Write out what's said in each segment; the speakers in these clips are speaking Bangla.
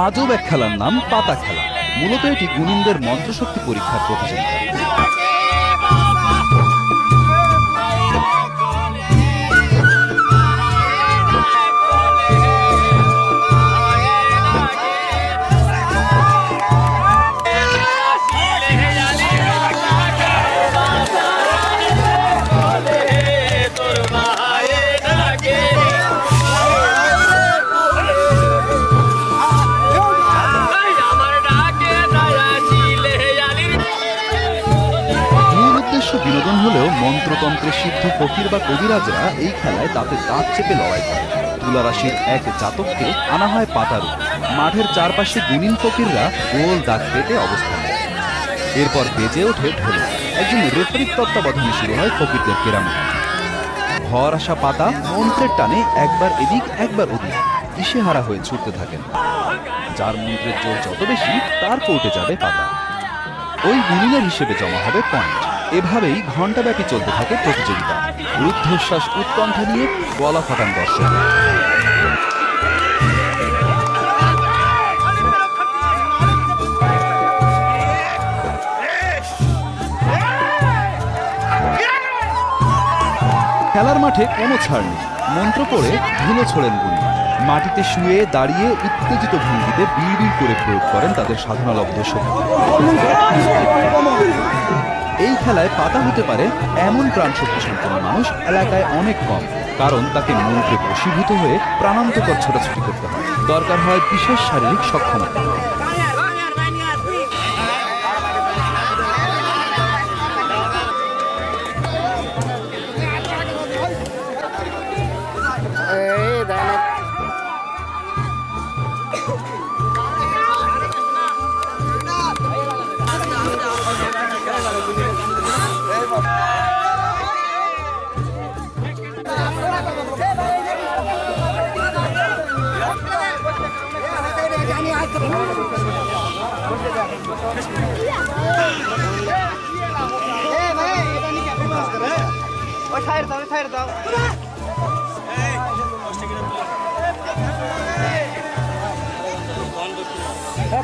আজব এক খেলার নাম পাতা খেলা। মূলত এটি গুণিনদের মন্ত্রশক্তি পরীক্ষার প্রতিযোগিতা। বিনোদন হলেও মন্ত্রতন্ত্রে সিদ্ধ ফকির বা কবিরাজরা এই খেলায় দাঁতে দাঁত চেপে লড়াই করে। তুলারাশির এক জাতককে আনা হয় পাতার উপর। মাঠের চারপাশে গুণিন ফকিররা গোল দাগ কেটে অবস্থান নেয়। এরপর বেজে ওঠে ঢোল। একজন রেফারির তত্ত্বাবধানে শুরু হয় ফকিরদের কেরামতি। ভর আসা পাতা মন্ত্রের টানে একবার এদিক একবার ওদিক দিশেহারা হয়ে ছুটতে থাকেন। যার মন্ত্রের জোর যত বেশি তার কোর্টে যাবে পাতা। ওই গুণিনের হিসেবে জমা হবে পয়েন্ট। এভাবেই ঘণ্টাব্যাপী চলতে থাকে প্রতিযোগিতা। রুদ্ধশ্বাস উৎকণ্ঠা নিয়ে গলা ফাটান দর্শক। খেলার মাঠে কোনো ছাড় নেই। মন্ত্র পড়ে ধুলো ছোড়েন গুণী। মাটিতে শুয়ে দাঁড়িয়ে উত্তেজিত ভঙ্গিতে বিড়বিড় করে প্রয়োগ করেন তাদের সাধনালব্ধ শক্তি। এই খেলায় পাতা হতে পারে এমন প্রাণশক্তি সম্পন্ন মানুষ এলাকায় অনেক কম, কারণ তাকে মন্ত্রে বশীভূত হয়ে প্রাণান্তকর ছোটাছুটি করতে হয়। দরকার হয় বিশেষ শারীরিক সক্ষমতা।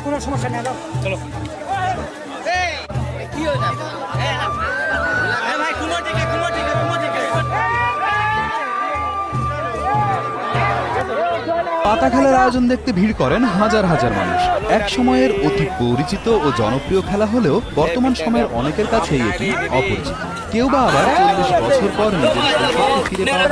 কোনো সমস্যা নেই, চলো। পাতা খেলার আয়োজন দেখতে ভিড় করেন হাজার হাজার মানুষ। এক সময়ের অতি পরিচিত ও জনপ্রিয় খেলা হলেও বর্তমান সময়ের অনেকের কাছেই এটি অপরিচিত। কেউ বা আবার 40 বছর পর নিজের শৈশবকে ফিরে পাওয়ার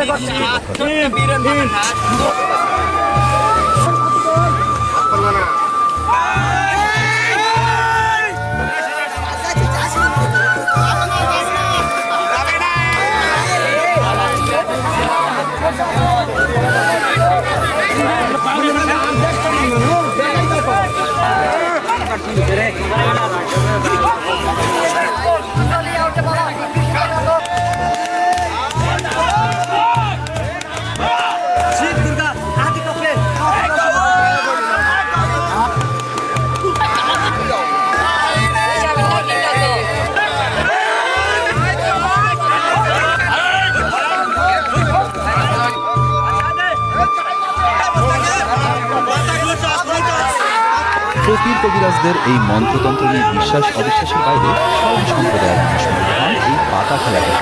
ফকির কবিরাজদের এই মন্ত্রতন্ত্র নিয়ে বিশ্বাস অবিশ্বাসের বাইরে সব সম্প্রদায়ের মানুষ এই পাতা খেলাকে